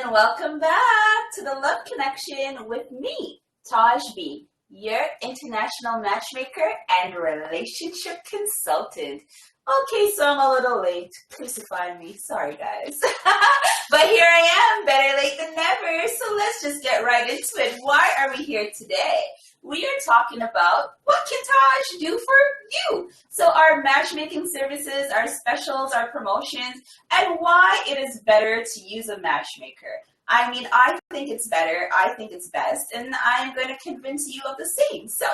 and welcome back to the Love Connection with me, Taj B, your international matchmaker and relationship consultant. Okay, so I'm a little late. Crucify me. Sorry, guys. But here I am, better late than never. So let's just get right into it. Why are we here today? We are talking about what can Taj do for you? So our matchmaking services, our specials, our promotions, and why it is better to use a matchmaker. I mean, I think it's better, I think it's best, and I'm going to convince you of the same. So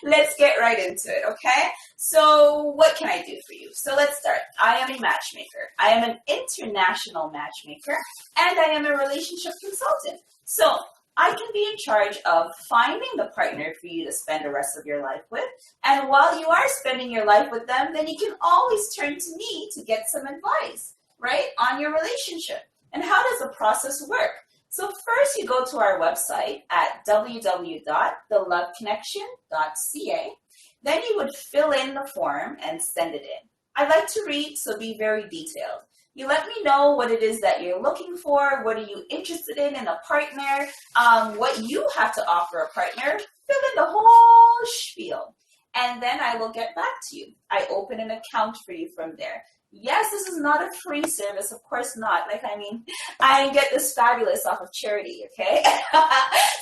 let's get right into it, okay? So what can I do for you? So let's start. I am a matchmaker. I am an international matchmaker, and I am a relationship consultant. So I can be in charge of finding the partner for you to spend the rest of your life with. And while you are spending your life with them, then you can always turn to me to get some advice, right, on your relationship. And how does the process work? So first you go to our website at www.theloveconnection.ca. Then you would fill in the form and send it in. I like to read, so be very detailed. You let me know what it is that you're looking for, what are you interested in a partner, what you have to offer a partner, fill in the whole spiel. And then I will get back to you. I open an account for you from there. Yes, this is not a free service, of course not. I get this fabulous off of charity, okay?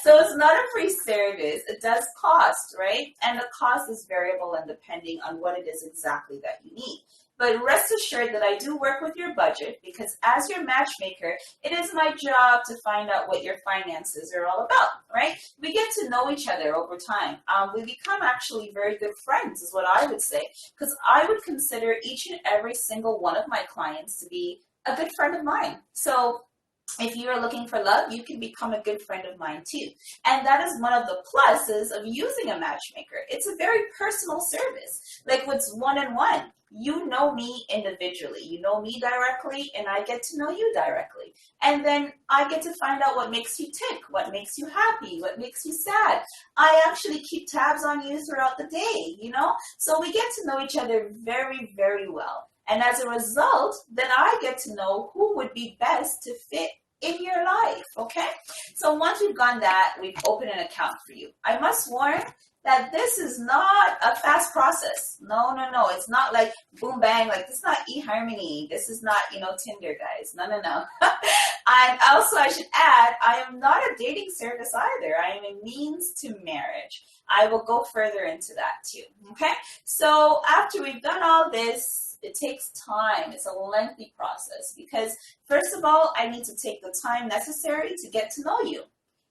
So it's not a free service. It does cost, right? And the cost is variable and depending on what it is exactly that you need. But rest assured that I do work with your budget because as your matchmaker, it is my job to find out what your finances are all about, right? We get to know each other over time. We become actually very good friends is what I would say because I would consider each and every single one of my clients to be a good friend of mine. So if you are looking for love, you can become a good friend of mine too. And that is one of the pluses of using a matchmaker. It's a very personal service, like what's one-on-one. You know me individually. You know me directly, and I get to know you directly. And then I get to find out what makes you tick, what makes you happy, what makes you sad. I actually keep tabs on you throughout the day, you know? So we get to know each other very, very well. And as a result, then I get to know who would be best to fit in your life, okay? So once we've done that, we've opened an account for you. I must warn that this is not a fast process. No. It's not like boom, bang, like this is not eHarmony. This is not, Tinder, guys. No. And also, I should add, I am not a dating service either. I am a means to marriage. I will go further into that too, okay? So after we've done all this, it takes time. It's a lengthy process because first of all, I need to take the time necessary to get to know you.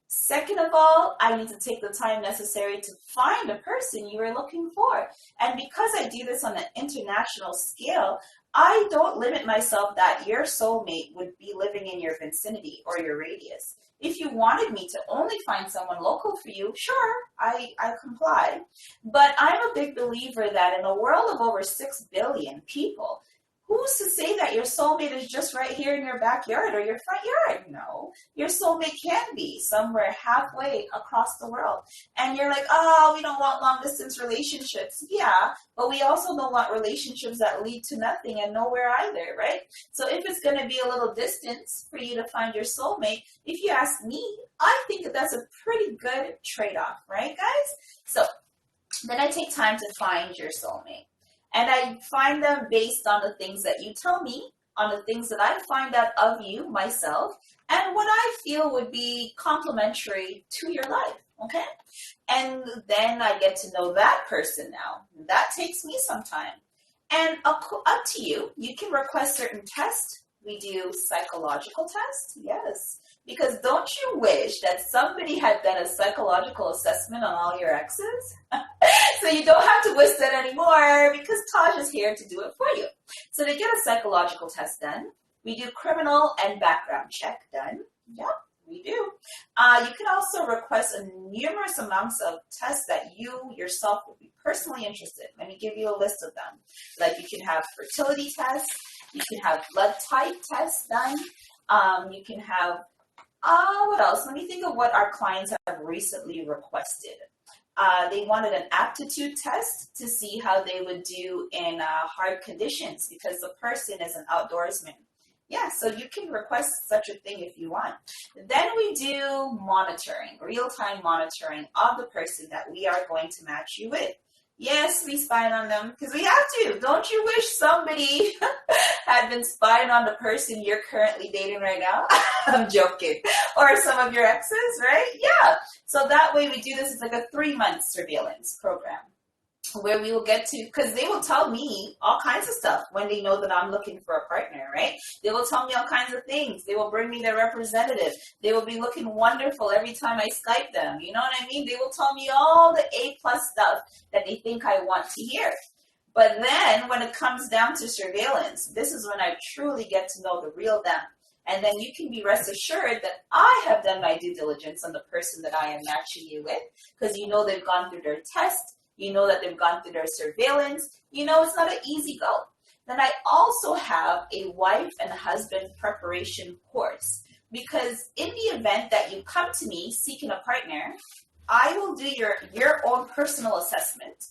Second of all, I need to take the time necessary to find a person you are looking for. And because I do this on an international scale, I don't limit myself that your soulmate would be living in your vicinity or your radius. If you wanted me to only find someone local for you, sure, I comply. But I'm a big believer that in a world of over 6 billion people, who's to say that your soulmate is just right here in your backyard or your front yard? No, your soulmate can be somewhere halfway across the world. And you're like, oh, we don't want long distance relationships. Yeah, but we also don't want relationships that lead to nothing and nowhere either, right? So if it's going to be a little distance for you to find your soulmate, if you ask me, I think that that's a pretty good trade-off, right, guys? So then I take time to find your soulmate. And I find them based on the things that you tell me, on the things that I find out of you, myself, and what I feel would be complementary to your life, okay? And then I get to know that person now. That takes me some time. And up to you. You can request certain tests. We do psychological tests, yes. Because don't you wish that somebody had done a psychological assessment on all your exes? So you don't have to wish that anymore because Taj is here to do it for you. So to get a psychological test done, we do criminal and background check done. Yep, we do. You can also request a numerous amounts of tests that you yourself would be personally interested in. Let me give you a list of them. Like you can have fertility tests, you can have blood type tests done, you can have what else? Let me think of what our clients have recently requested. They wanted an aptitude test to see how they would do in hard conditions because the person is an outdoorsman. Yeah, so you can request such a thing if you want. Then we do monitoring, real-time monitoring of the person that we are going to match you with. Yes, we spy on them because we have to. Don't you wish somebody had been spying on the person you're currently dating right now? I'm joking. Or some of your exes, right? Yeah. So that way we do this. It's like a 3-month surveillance program where we will get to, because they will tell me all kinds of stuff when they know that I'm looking for a partner, right? They will tell me all kinds of things. They will bring me their representative. They will be looking wonderful every time I Skype them. You know what I mean? They will tell me all the A-plus stuff that they think I want to hear. But then when it comes down to surveillance, this is when I truly get to know the real them. And then you can be rest assured that I have done my due diligence on the person that I am matching you with, because you know they've gone through their test. You know that they've gone through their surveillance. You know it's not an easy go. Then I also have a wife and husband preparation course, because in the event that you come to me seeking a partner, I will do your own personal assessment.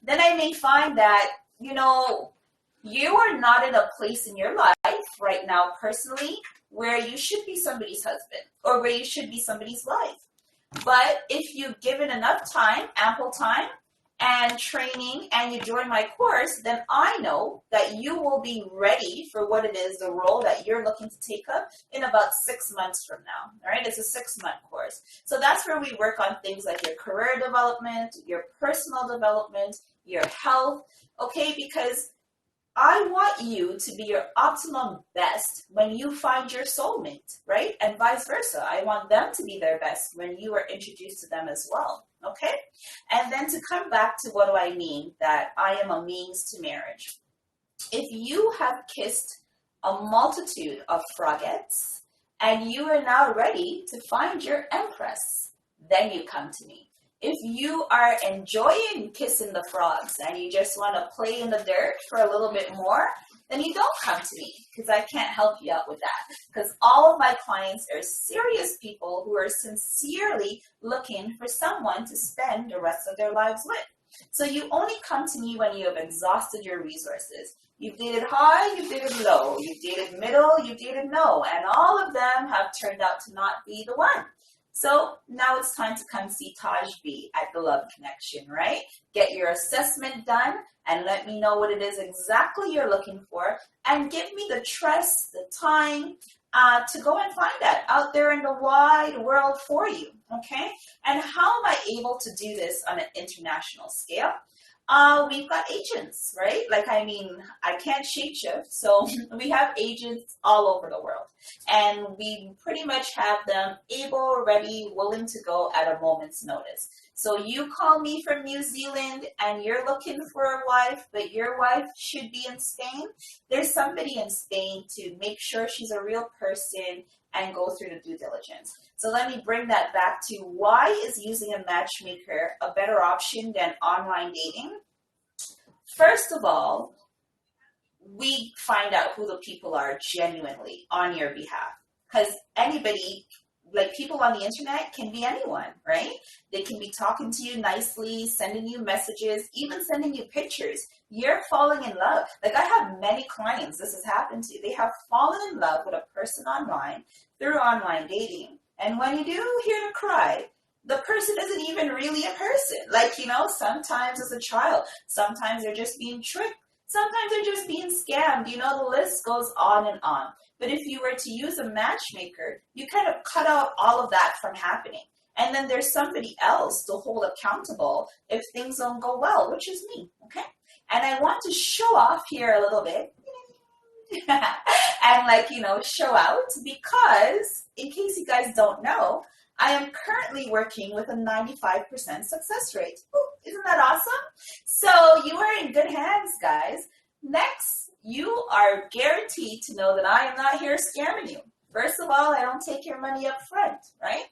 Then I may find that, you know, you are not in a place in your life right now personally where you should be somebody's husband or where you should be somebody's wife. But if you've given enough time, ample time, and training, and you join my course, then I know that you will be ready for what it is, the role that you're looking to take up in about 6 months from now. All right, it's a 6-month course. So that's where we work on things like your career development, your personal development, your health, okay? Because I want you to be your optimum best when you find your soulmate, right? And vice versa. I want them to be their best when you are introduced to them as well, okay? And then to come back to what do I mean that I am a means to marriage. If you have kissed a multitude of frogettes and you are now ready to find your empress, then you come to me. If you are enjoying kissing the frogs and you just want to play in the dirt for a little bit more, then you don't come to me, because I can't help you out with that. Because all of my clients are serious people who are sincerely looking for someone to spend the rest of their lives with. So you only come to me when you have exhausted your resources. You've dated high, you've dated low, you've dated middle, you've dated no, and all of them have turned out to not be the one. So now it's time to come see Taj B at the Love Connection, right? Get your assessment done and let me know what it is exactly you're looking for, and give me the trust, the time to go and find that out there in the wide world for you, okay? And how am I able to do this on an international scale? We've got agents, right? Like, I mean, I can't shapeshift, so we have agents all over the world. And we pretty much have them able, ready, willing to go at a moment's notice. So you call me from New Zealand and you're looking for a wife, but your wife should be in Spain. There's somebody in Spain to make sure she's a real person and go through the due diligence. So let me bring that back to, why is using a matchmaker a better option than online dating? First of all, we find out who the people are genuinely on your behalf. Because anybody, like people on the internet, can be anyone, right? They can be talking to you nicely, sending you messages, even sending you pictures. You're falling in love. Like, I have many clients this has happened to. They have fallen in love with a person online through online dating. And when you do hear the cry, the person isn't even really a person. Like, you know, sometimes it's a child. Sometimes they're just being tricked. Sometimes they're just being scammed. You know, the list goes on and on. But if you were to use a matchmaker, you kind of cut out all of that from happening. And then there's somebody else to hold accountable if things don't go well, which is me, okay? And I want to show off here a little bit. And like, you know, show out, because in case you guys don't know, I am currently working with a 95% success rate. Ooh, isn't that awesome? So you are in good hands, guys. Next, you are guaranteed to know that I am not here scamming you. First of all, I don't take your money up front, right?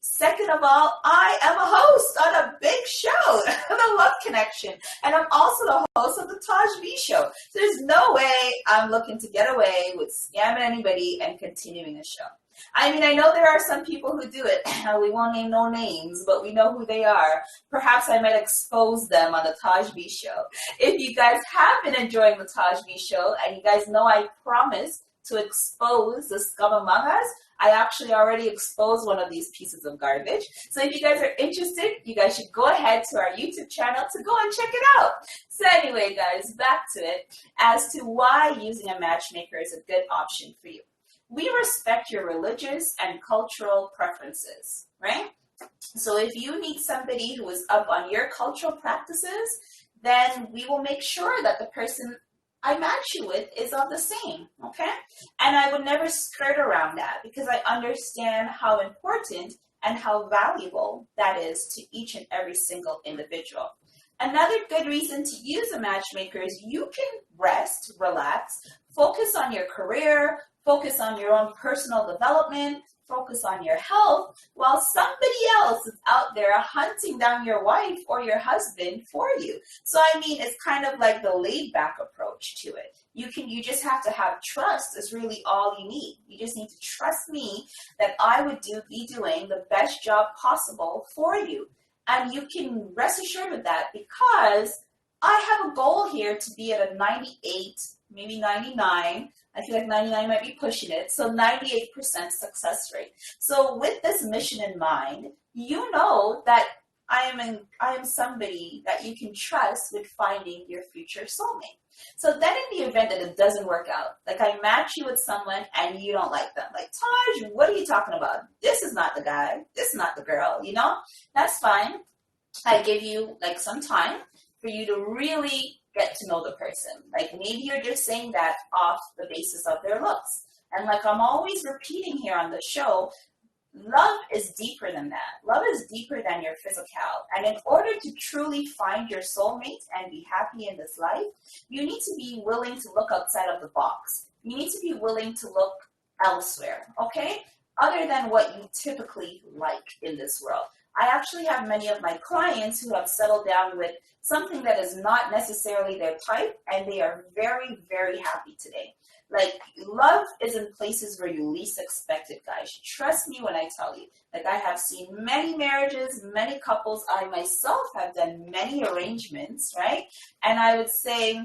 Second of all, I am a host on a big show, The Love Connection, and I'm also the host of the Taj B Show. So there's no way I'm looking to get away with scamming anybody and continuing a show. I mean, I know there are some people who do it. We won't name no names, but we know who they are. Perhaps I might expose them on the Taj B Show. If you guys have been enjoying the Taj B Show, and you guys know I promise to expose the scum among us. I actually already exposed one of these pieces of garbage. So if you guys are interested, you guys should go ahead to our YouTube channel to go and check it out. So anyway, guys, back to it as to why using a matchmaker is a good option for you. We respect your religious and cultural preferences, right? So if you need somebody who is up on your cultural practices, then we will make sure that the person I match you with is of the same, okay? And I would never skirt around that because I understand how important and how valuable that is to each and every single individual. Another good reason to use a matchmaker is you can rest, relax, focus on your career, focus on your own personal development, focus on your health, while somebody else is out there hunting down your wife or your husband for you. So I mean, it's kind of like the laid back approach to it. You just have to have trust is really all you need. You just need to trust me that I would be doing the best job possible for you. And you can rest assured of that because I have a goal here to be at a 98, maybe 99. I feel like 99 might be pushing it. So 98% success rate. So with this mission in mind, you know that I am somebody that you can trust with finding your future soulmate. So then in the event that it doesn't work out, like I match you with someone and you don't like them, like, Taj, what are you talking about? This is not the guy. This is not the girl, you know? That's fine. I give you like some time for you to really get to know the person. Like maybe you're just saying that off the basis of their looks. And like I'm always repeating here on the show, love is deeper than that. Love is deeper than your physical. And in order to truly find your soulmate and be happy in this life, you need to be willing to look outside of the box. You need to be willing to look elsewhere, okay? Other than what you typically like in this world. I actually have many of my clients who have settled down with something that is not necessarily their type, and they are very, very happy today. Like, love is in places where you least expect it, guys. Trust me when I tell you. Like, I have seen many marriages, many couples. I myself have done many arrangements, right? And I would say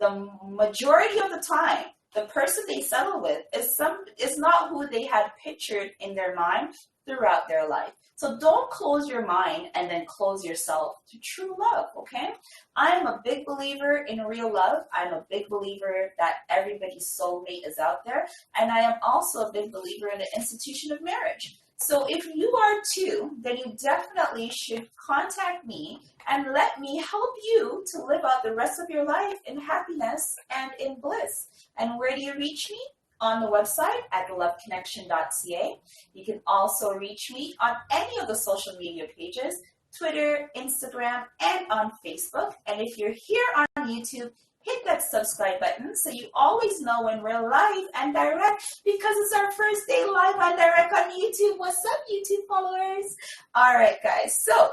the majority of the time, the person they settle with is not who they had pictured in their mind throughout their life. So don't close your mind and then close yourself to true love, okay? I'm a big believer in real love. I'm a big believer that everybody's soulmate is out there. And I am also a big believer in the institution of marriage. So if you are too, then you definitely should contact me and let me help you to live out the rest of your life in happiness and in bliss. And where do you reach me? On the website at theloveconnection.ca. You can also reach me on any of the social media pages, Twitter, Instagram, and on Facebook. And if you're here on YouTube, hit that subscribe button so you always know when we're live and direct because it's our first day live and direct on YouTube. What's up, YouTube followers? All right, guys. So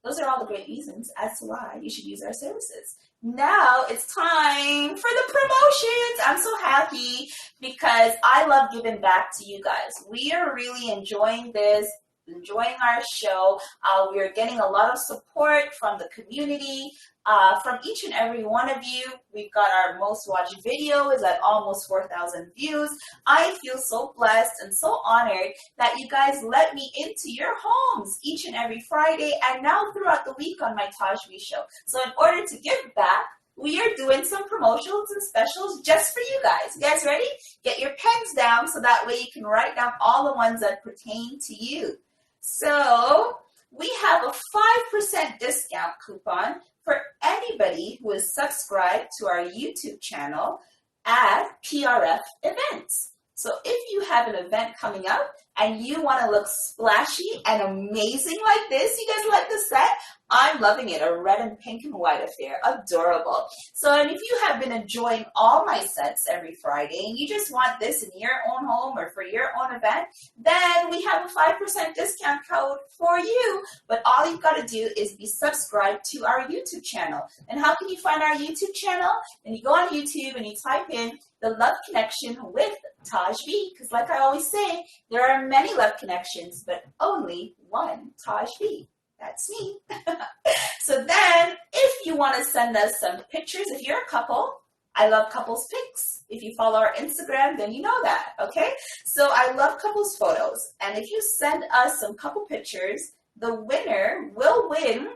those are all the great reasons as to why you should use our services. Now it's time for the promotions. I'm so happy because I love giving back to you guys. We are really enjoying this, enjoying our show. We are getting a lot of support from the community, from each and every one of you. We've got our most watched video is at almost 4,000 views. I feel so blessed and so honored that you guys let me into your homes each and every Friday and now throughout the week on my Taj V show. So in order to give back, we are doing some promotions and specials just for you guys. You guys ready? Get your pens down so that way you can write down all the ones that pertain to you. So we have a 5% discount coupon for anybody who is subscribed to our YouTube channel at PRF Events. So if you have an event coming up and you want to look splashy and amazing like this, you guys like the set? I'm loving it. A red and pink and white affair. Adorable. So, and if you have been enjoying all my sets every Friday and you just want this in your own home or for your own event, then we have a 5% discount code for you. But all you've got to do is be subscribed to our YouTube channel. And how can you find our YouTube channel? And you go on YouTube and you type in The Love Connection with Taj V. Because like I always say, there are many love connections, but only one Taj V. That's me. So then, if you want to send us some pictures, if you're a couple I love couples pics. If you follow our Instagram, then you know that, okay? So I love couples photos. And if you send us some couple pictures, the winner will win,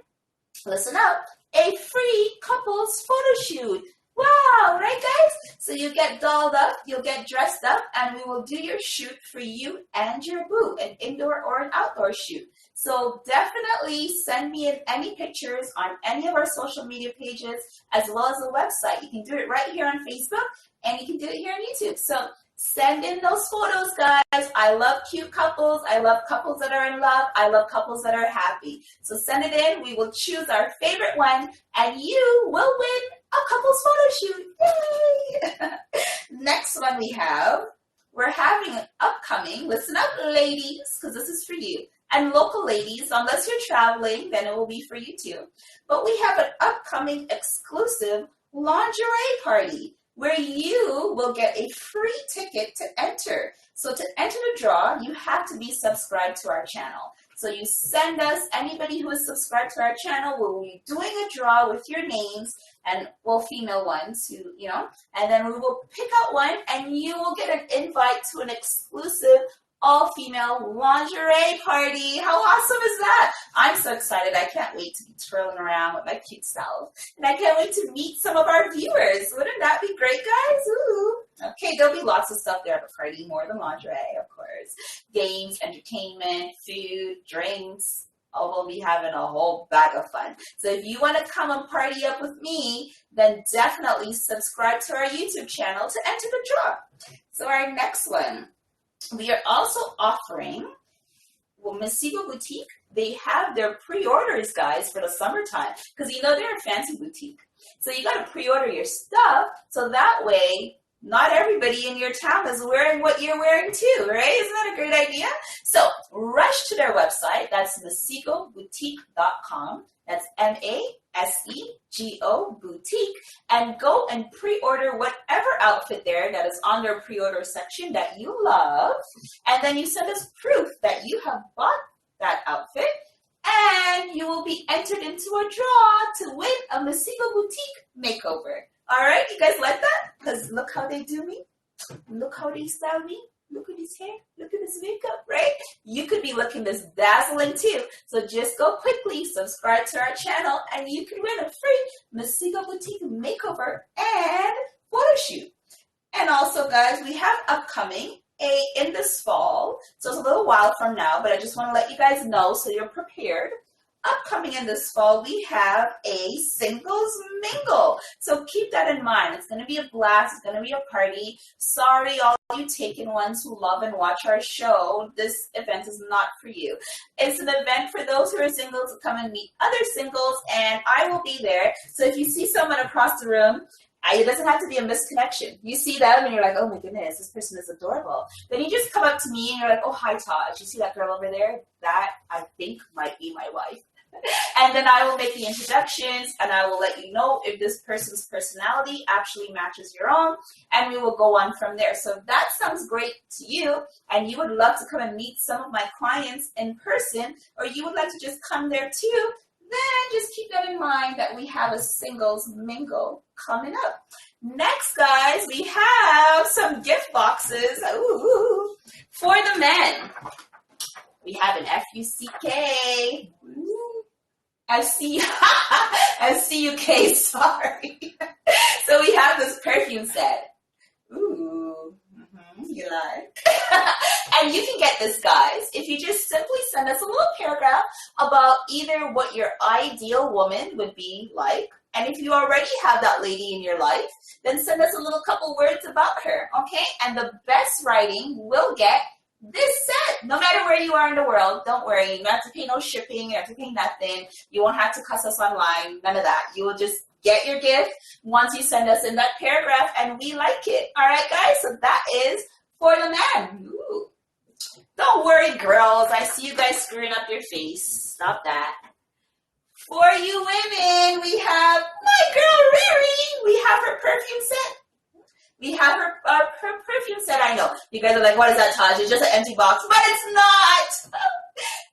listen up, a free couples photo shoot. Wow, right guys? So you get dolled up, you'll get dressed up, and we will do your shoot for you and your boo, an indoor or an outdoor shoot. So definitely send me in any pictures on any of our social media pages, as well as the website. You can do it right here on Facebook, and you can do it here on YouTube. So send in those photos, guys. I love cute couples. I love couples that are in love. I love couples that are happy. So send it in. We will choose our favorite one, and you will win a couples photo shoot. Yay! Next one we're having an upcoming, listen up, ladies, because this is for you. And local ladies, unless you're traveling, then it will be for you too. But we have an upcoming exclusive lingerie party where you will get a free ticket to enter. So to enter the draw, you have to be subscribed to our channel. So you send us, anybody who is subscribed to our channel, we'll be doing a draw with your names, and well, female ones who, and then we will pick out one, and you will get an invite to an exclusive all-female lingerie party. How awesome is that? I'm so excited. I can't wait to be twirling around with my cute self. And I can't wait to meet some of our viewers. Wouldn't that be great, guys? Ooh. Okay, there'll be lots of stuff there at the party, more than lingerie, of course. Games, entertainment, food, drinks. Oh, we'll be having a whole bag of fun. So if you want to come and party up with me, then definitely subscribe to our YouTube channel to enter the draw. So our next one, we are also offering, Miss Seagull Boutique, they have their pre-orders, guys, for the summertime. Because they're a fancy boutique. So you got to pre-order your stuff, so that way not everybody in your town is wearing what you're wearing too, right? Isn't that a great idea? So rush to their website. That's maseegoboutique.com. That's MASEGO Boutique. And go and pre-order whatever outfit there that is on their pre-order section that you love. And then you send us proof that you have bought that outfit. And you will be entered into a draw to win a Maseego Boutique makeover. All right, you guys like that? Because look how they do me. Look how they style me. Look at his hair. Look at his makeup, right? You could be looking this dazzling too. So just go quickly, subscribe to our channel, and you can win a free Maseego Boutique makeover and photo shoot. And also, guys, we have upcoming in this fall. So it's a little while from now, but I just want to let you guys know so you're prepared. Upcoming in this fall, we have a singles mingle. So keep that in mind. It's going to be a blast. It's going to be a party. Sorry, all you taken ones who love and watch our show. This event is not for you. It's an event for those who are singles to come and meet other singles, and I will be there. So if you see someone across the room, it doesn't have to be a misconnection. You see them and you're like, oh my goodness, this person is adorable. Then you just come up to me and you're like, oh, hi, Taj. You see that girl over there? That, I think, might be my wife. And then I will make the introductions, and I will let you know if this person's personality actually matches your own, and we will go on from there. So if that sounds great to you, and you would love to come and meet some of my clients in person, or you would like to just come there too, then just keep that in mind that we have a singles mingle coming up. Next, guys, we have some gift boxes for the men. We have an F-U-C-K. S-C-U-K, sorry. So we have this perfume set. Ooh, you like? And you can get this, guys, if you just simply send us a little paragraph about either what your ideal woman would be like, and if you already have that lady in your life, then send us a little couple words about her, okay? And the best writing will get this set, no matter where you are in the world. Don't worry, you don't have to pay no shipping, you have to pay nothing. You won't have to cuss us online, none of that. You will just get your gift once you send us in that paragraph, and we like it. All right, guys, so that is for the men. Ooh. Don't worry, girls. I see you guys screwing up your face. Stop that. For you women, we have my girl, Riri. We have her perfume set. We have her perfume set. I know. You guys are like, what is that, Taj? It's just an empty box. But it's not.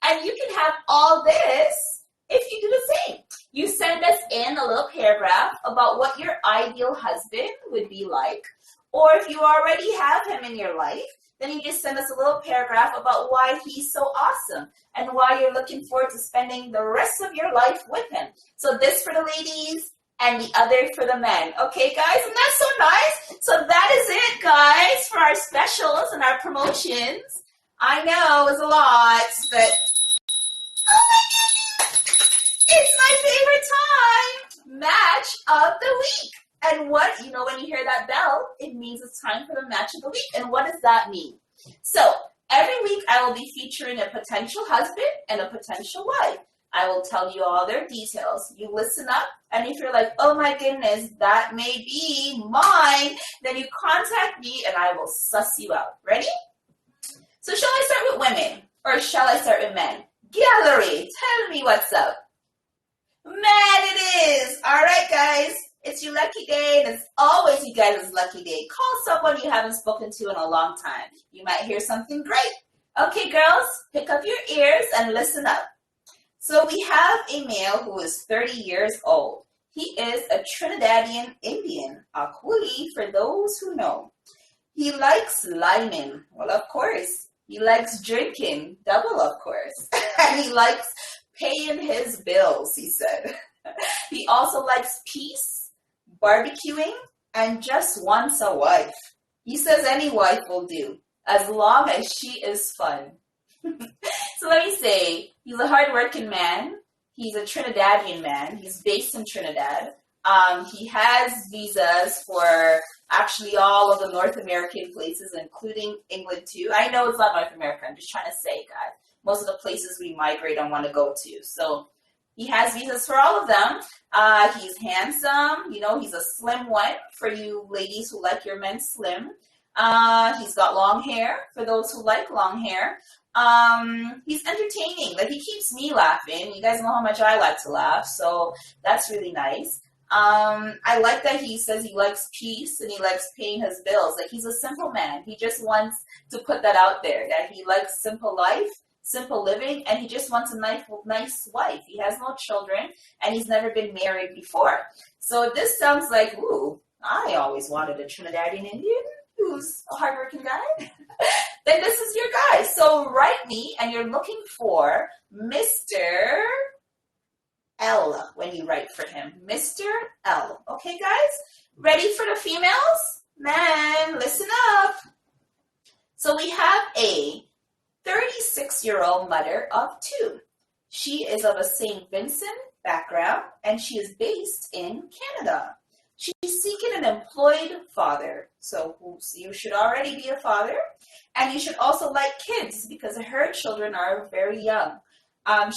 And you can have all this if you do the same. You send us in a little paragraph about what your ideal husband would be like. Or if you already have him in your life, then you just send us a little paragraph about why he's so awesome and why you're looking forward to spending the rest of your life with him. So this for the ladies and the other for the men. Okay, guys? And that's so nice. So that is it, guys, for our specials and our promotions. I know it's a lot, but oh my goodness, it's my favorite time. Match of the week. And what, when you hear that bell, it means it's time for the match of the week. And what does that mean? So every week I will be featuring a potential husband and a potential wife. I will tell you all their details. You listen up, and if you're like, oh my goodness, that may be mine, then you contact me and I will suss you out. Ready? So shall I start with women or shall I start with men? Gallery, tell me what's up. Man, it is. All right, guys. It's your lucky day, and it's always you guys' lucky day. Call someone you haven't spoken to in a long time. You might hear something great. Okay, girls, pick up your ears and listen up. So we have a male who is 30 years old. He is a Trinidadian Indian, a coolie for those who know. He likes liming. Well, of course. He likes drinking. Double, of course. And he likes paying his bills, he said. He also likes peace, barbecuing, and just wants a wife. He says any wife will do, as long as she is fun. So let me say, he's a hardworking man. He's a Trinidadian man. He's based in Trinidad. He has visas for actually all of the North American places, including England too. I know it's not North America. I'm just trying to say, guys, most of the places we migrate and want to go to. So he has visas for all of them. He's handsome. He's a slim one for you ladies who like your men slim. He's got long hair for those who like long hair. He's entertaining. Like, he keeps me laughing. You guys know how much I like to laugh, so that's really nice. I like that he says he likes peace and he likes paying his bills. Like, he's a simple man. He just wants to put that out there, that he likes simple life, simple living, and he just wants a nice wife. He has no children, and he's never been married before. So if this sounds like, ooh, I always wanted a Trinidadian Indian who's a hardworking guy, then this is your guy. So write me, and you're looking for Mr. L when you write for him. Mr. L. Okay, guys? Ready for the females? Man, listen up. So we have a 36-year-old mother of two. She is of a St. Vincent background, and she is based in Canada. She's seeking an employed father. So you should already be a father. And you should also like kids because her children are very young.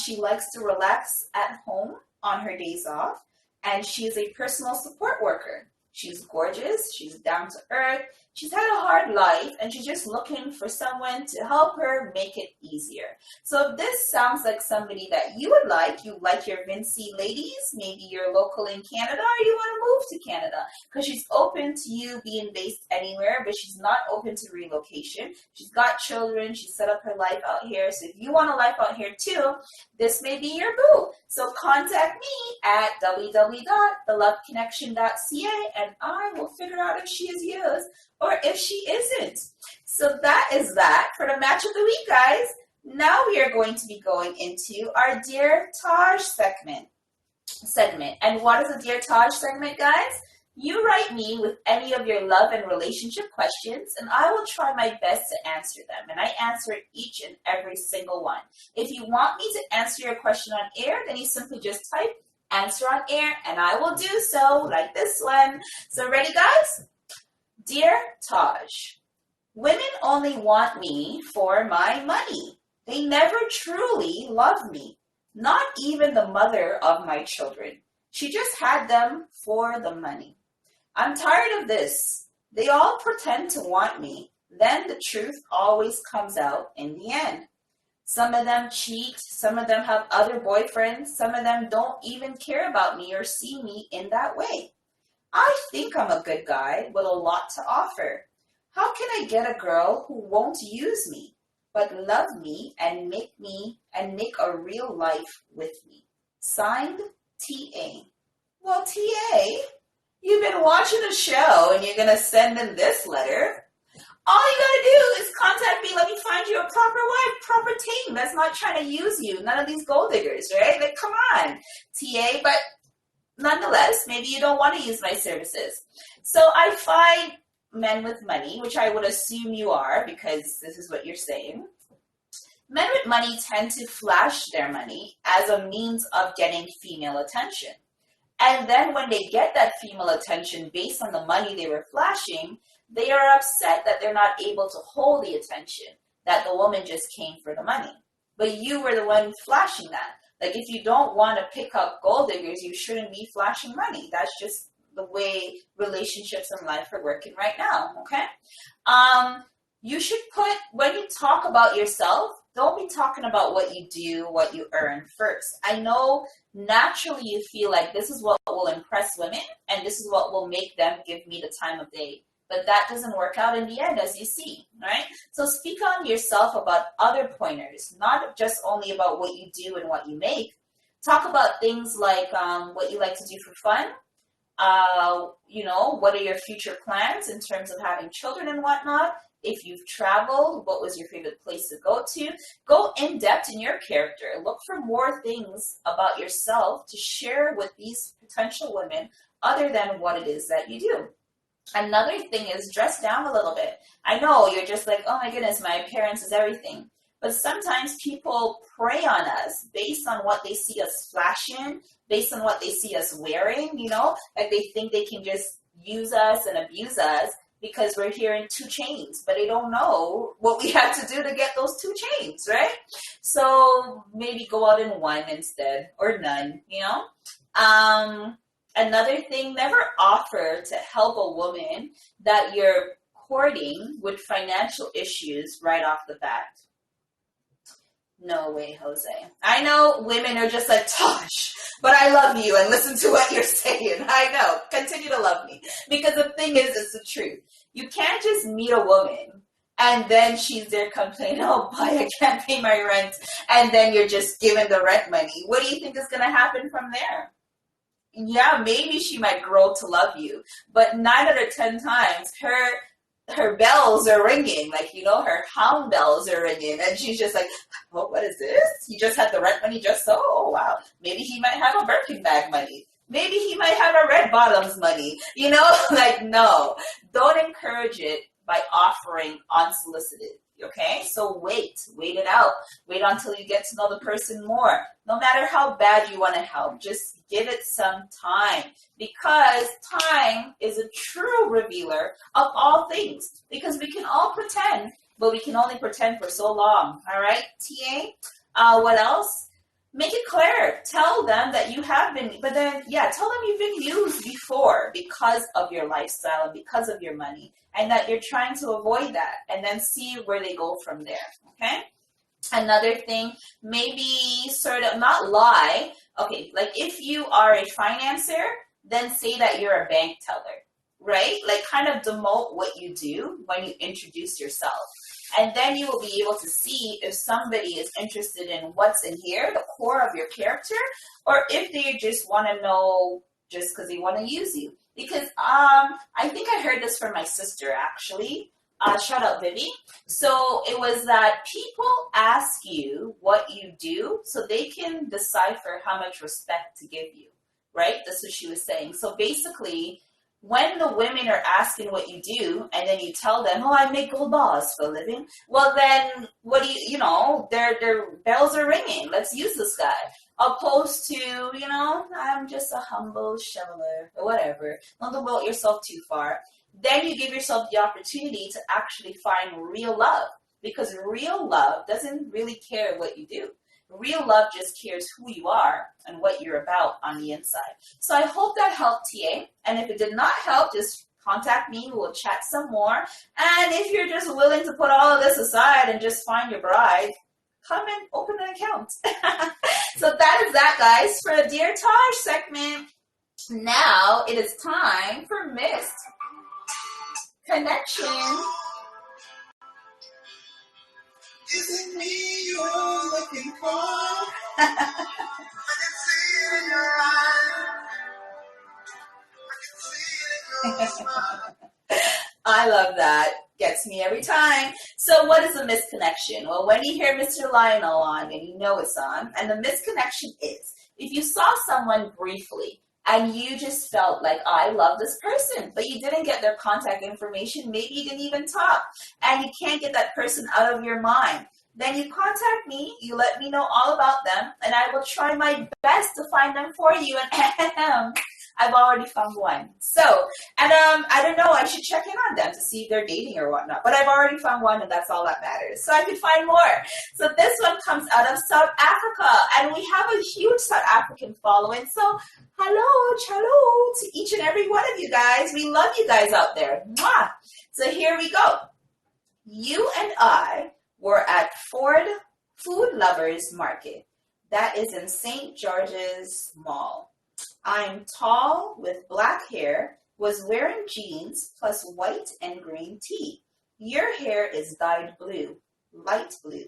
She likes to relax at home on her days off. And she is a personal support worker. She's gorgeous. She's down to earth. She's had a hard life, and she's just looking for someone to help her make it easier. So if this sounds like somebody that you like your Vincy ladies, maybe you're local in Canada or you want to move to Canada, because she's open to you being based anywhere, but she's not open to relocation. She's got children. She's set up her life out here. So if you want a life out here too, this may be your boo. So contact me at www.theloveconnection.ca, and I will figure out if she is yours or if she isn't. So that is that for the match of the week, guys. Now we are going to be going into our Dear Taj segment. And what is a Dear Taj segment, guys? You write me with any of your love and relationship questions, and I will try my best to answer them. And I answer each and every single one. If you want me to answer your question on air, then you simply just type answer on air, and I will do so, like this one. So ready, guys? Dear Taj, women only want me for my money. They never truly love me. Not even the mother of my children. She just had them for the money. I'm tired of this. They all pretend to want me. Then the truth always comes out in the end. Some of them cheat. Some of them have other boyfriends. Some of them don't even care about me or see me in that way. I think I'm a good guy with a lot to offer. How can I get a girl who won't use me, but love me and make a real life with me? Signed, TA. Well, TA, you've been watching a show and you're going to send in this letter. All you got to do is contact me. Let me find you a proper wife, proper team that's not trying to use you. None of these gold diggers, right? Like, come on, TA. But nonetheless, maybe you don't want to use my services. So I find men with money, which I would assume you are because this is what you're saying. Men with money tend to flash their money as a means of getting female attention. And then when they get that female attention based on the money they were flashing, they are upset that they're not able to hold the attention, that the woman just came for the money. But you were the one flashing that. Like, if you don't want to pick up gold diggers, you shouldn't be flashing money. That's just the way relationships in life are working right now, okay? You should put, when you talk about yourself, don't be talking about what you do, what you earn first. I know naturally you feel like this is what will impress women and this is what will make them give me the time of day. But that doesn't work out in the end, as you see, right? So speak on yourself about other pointers, not just only about what you do and what you make. Talk about things like what you like to do for fun. What are your future plans in terms of having children and whatnot? If you've traveled, what was your favorite place to go to? Go in depth in your character. Look for more things about yourself to share with these potential women other than what it is that you do. Another thing is dress down a little bit. I know you're just like, oh my goodness, my appearance is everything. But sometimes people prey on us based on what they see us flashing, based on what they see us wearing, like they think they can just use us and abuse us because we're here in 2 chains, but they don't know what we have to do to get those 2 chains, right? So maybe go out in 1 instead, or none, Another thing, never offer to help a woman that you're courting with financial issues right off the bat. No way, Jose. I know women are just like, Tosh, but I love you and listen to what you're saying. I know. Continue to love me. Because the thing is, it's the truth. You can't just meet a woman and then she's there complaining, oh boy, I can't pay my rent. And then you're just giving the rent money. What do you think is going to happen from there? Yeah, maybe she might grow to love you. But 9 out of 10 times, her bells are ringing, her hound bells are ringing, and she's just like, oh, what is this? You just had the rent money just so? Oh, wow. Maybe he might have a Birkin bag money. Maybe he might have a red bottoms money. No. Don't encourage it by offering unsolicited, okay? So wait it out. Wait until you get to know the person more. No matter how bad you want to help, just give it some time, because time is a true revealer of all things, because we can all pretend, but we can only pretend for so long, all right, TA? What else? Make it clear. Tell them that you have been, but then, tell them you've been used before because of your lifestyle and because of your money, and that you're trying to avoid that, and then see where they go from there, okay? Another thing, maybe sort of not lie. Okay, like if you are a financer, then say that you're a bank teller, right? Like kind of demote what you do when you introduce yourself. And then you will be able to see if somebody is interested in what's in here, the core of your character, or if they just want to know just because they want to use you. Because I think I heard this from my sister, actually. Shout out, Vivi. So it was that people ask you what you do so they can decipher how much respect to give you, right? That's what she was saying. So basically, when the women are asking what you do, and then you tell them, oh, I make gold balls for a living, well, then what do their bells are ringing. Let's use this guy. Opposed to, I'm just a humble shoveler or whatever. Don't devote yourself too far. Then you give yourself the opportunity to actually find real love, because real love doesn't really care what you do. Real love just cares who you are and what you're about on the inside. So I hope that helped, TA. And if it did not help, just contact me. We'll chat some more. And if you're just willing to put all of this aside and just find your bride, come and open an account. So that is that, guys, for the Dear Tosh segment. Now it is time for Missed Connection. Is it me you're looking for? I can see it in your eyes. that gets me every time. So what is a misconnection? Well, when you hear Mr. Lionel on and you know it's on, and the misconnection is if you saw someone briefly and you just felt like, I love this person, but you didn't get their contact information, maybe you didn't even talk, and you can't get that person out of your mind, then you contact me, you let me know all about them, and I will try my best to find them for you. And I've already found one. So, and I don't know, I should check in on them to see if they're dating or whatnot, but I've already found one, and that's all that matters. So I can find more. So this one comes out of South Africa, and we have a huge South African following. So hello, chalo to each and every one of you guys. We love you guys out there. Mwah. So here we go. You and I were at Ford Food Lovers Market. That is in St. George's Mall. I'm tall with black hair, was wearing jeans plus white and green tee. Your hair is dyed blue, light blue.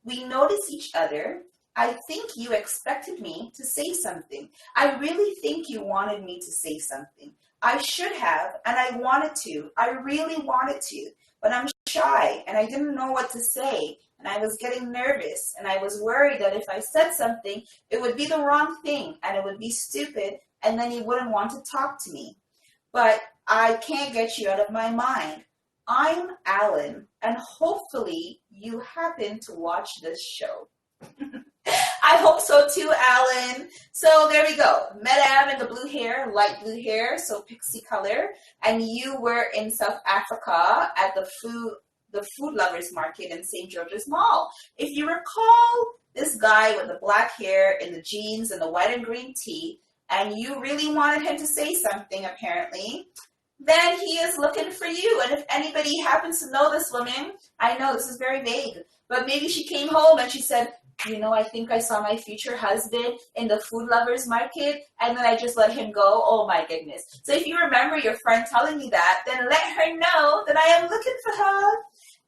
We notice each other. I think you expected me to say something. I really think you wanted me to say something. I should have, and I wanted to. I really wanted to, but I'm shy, and I didn't know what to say, and I was getting nervous, and I was worried that if I said something, it would be the wrong thing, and it would be stupid, and then you wouldn't want to talk to me. But I can't get you out of my mind. I'm Alan, and hopefully you happen to watch this show. I hope so too, Alan. So there we go. Madame in the blue hair, light blue hair, so pixie color. And you were in South Africa at the food lovers market in St. George's Mall. If you recall, this guy with the black hair and the jeans and the white and green tee, and you really wanted him to say something apparently, then he is looking for you. And if anybody happens to know this woman, I know this is very vague, but maybe she came home and she said, you know, I think I saw my future husband in the food lovers market, and then I just let him go. Oh my goodness. So if you remember your friend telling you that, then let her know that I am looking for her.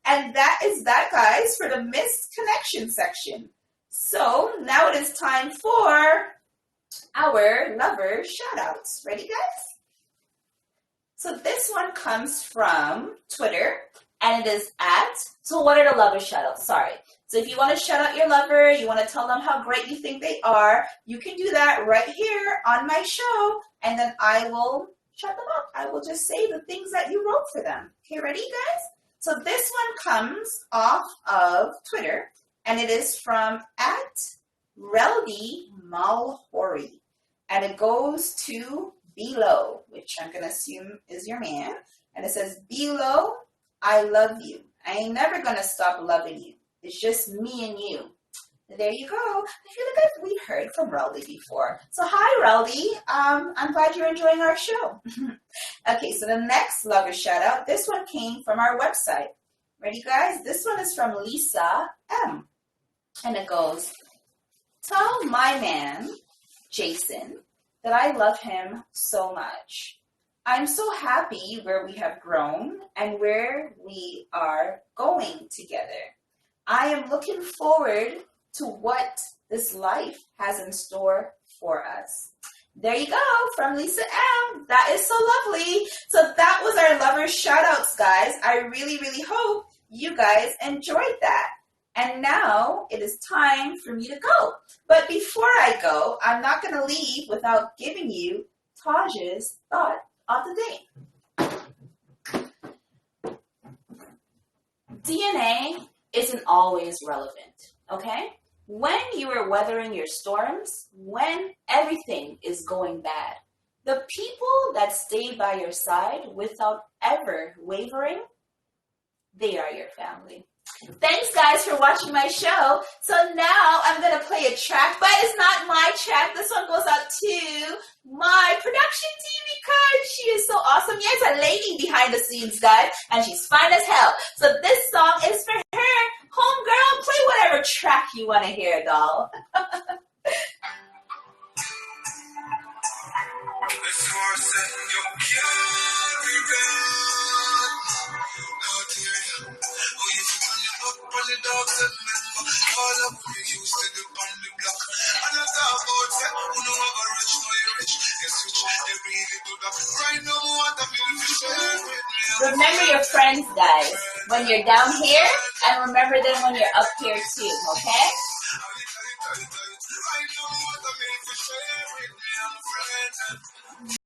And that is that, guys, for the missed connection section. So now it is time for our lover shoutouts. Ready, guys? So this one comes from Twitter, and it is so what are the lover shoutouts? Sorry. So if you want to shout out your lover, you want to tell them how great you think they are, you can do that right here on my show, and then I will shut them up. I will just say the things that you wrote for them. Okay, ready, guys? So this one comes off of Twitter, and it is from @Reldy Malhori, and it goes to Bilo, which I'm going to assume is your man, and it says, Bilo, I love you. I ain't never going to stop loving you. It's just me and you. There you go. I feel like we've heard from Reldy before. So hi, Reldy. I'm glad you're enjoying our show. Okay, so the next lover shout out, this one came from our website. Ready, guys? This one is from Lisa M. And it goes, tell my man, Jason, that I love him so much. I'm so happy where we have grown and where we are going together. I am looking forward to what this life has in store for us. There you go, from Lisa M. That is so lovely. So that was our lovers shout outs, guys. I really, really hope you guys enjoyed that. And now it is time for me to go. But before I go, I'm not going to leave without giving you Taj's thought of the day. DNA isn't always relevant, okay? When you are weathering your storms, when everything is going bad, the people that stay by your side without ever wavering, they are your family. Thanks, guys, for watching my show. So now I'm going to play a track, but it's not my track. This one goes out to my production team because she is so awesome. Yeah, it's a lady behind the scenes, guys, and she's fine as hell. So this song is for her. Homegirl, play whatever track you want to hear, doll. The dogs and member, all of we used to the on the block. And I talk about that, who know about rich, know you rich. You switch, they really do that. Right now, what I feel to share with me. Remember your friends, guys, when you're down here, and remember them when you're up here too, okay? I know what I mean for sharing with me and my friends.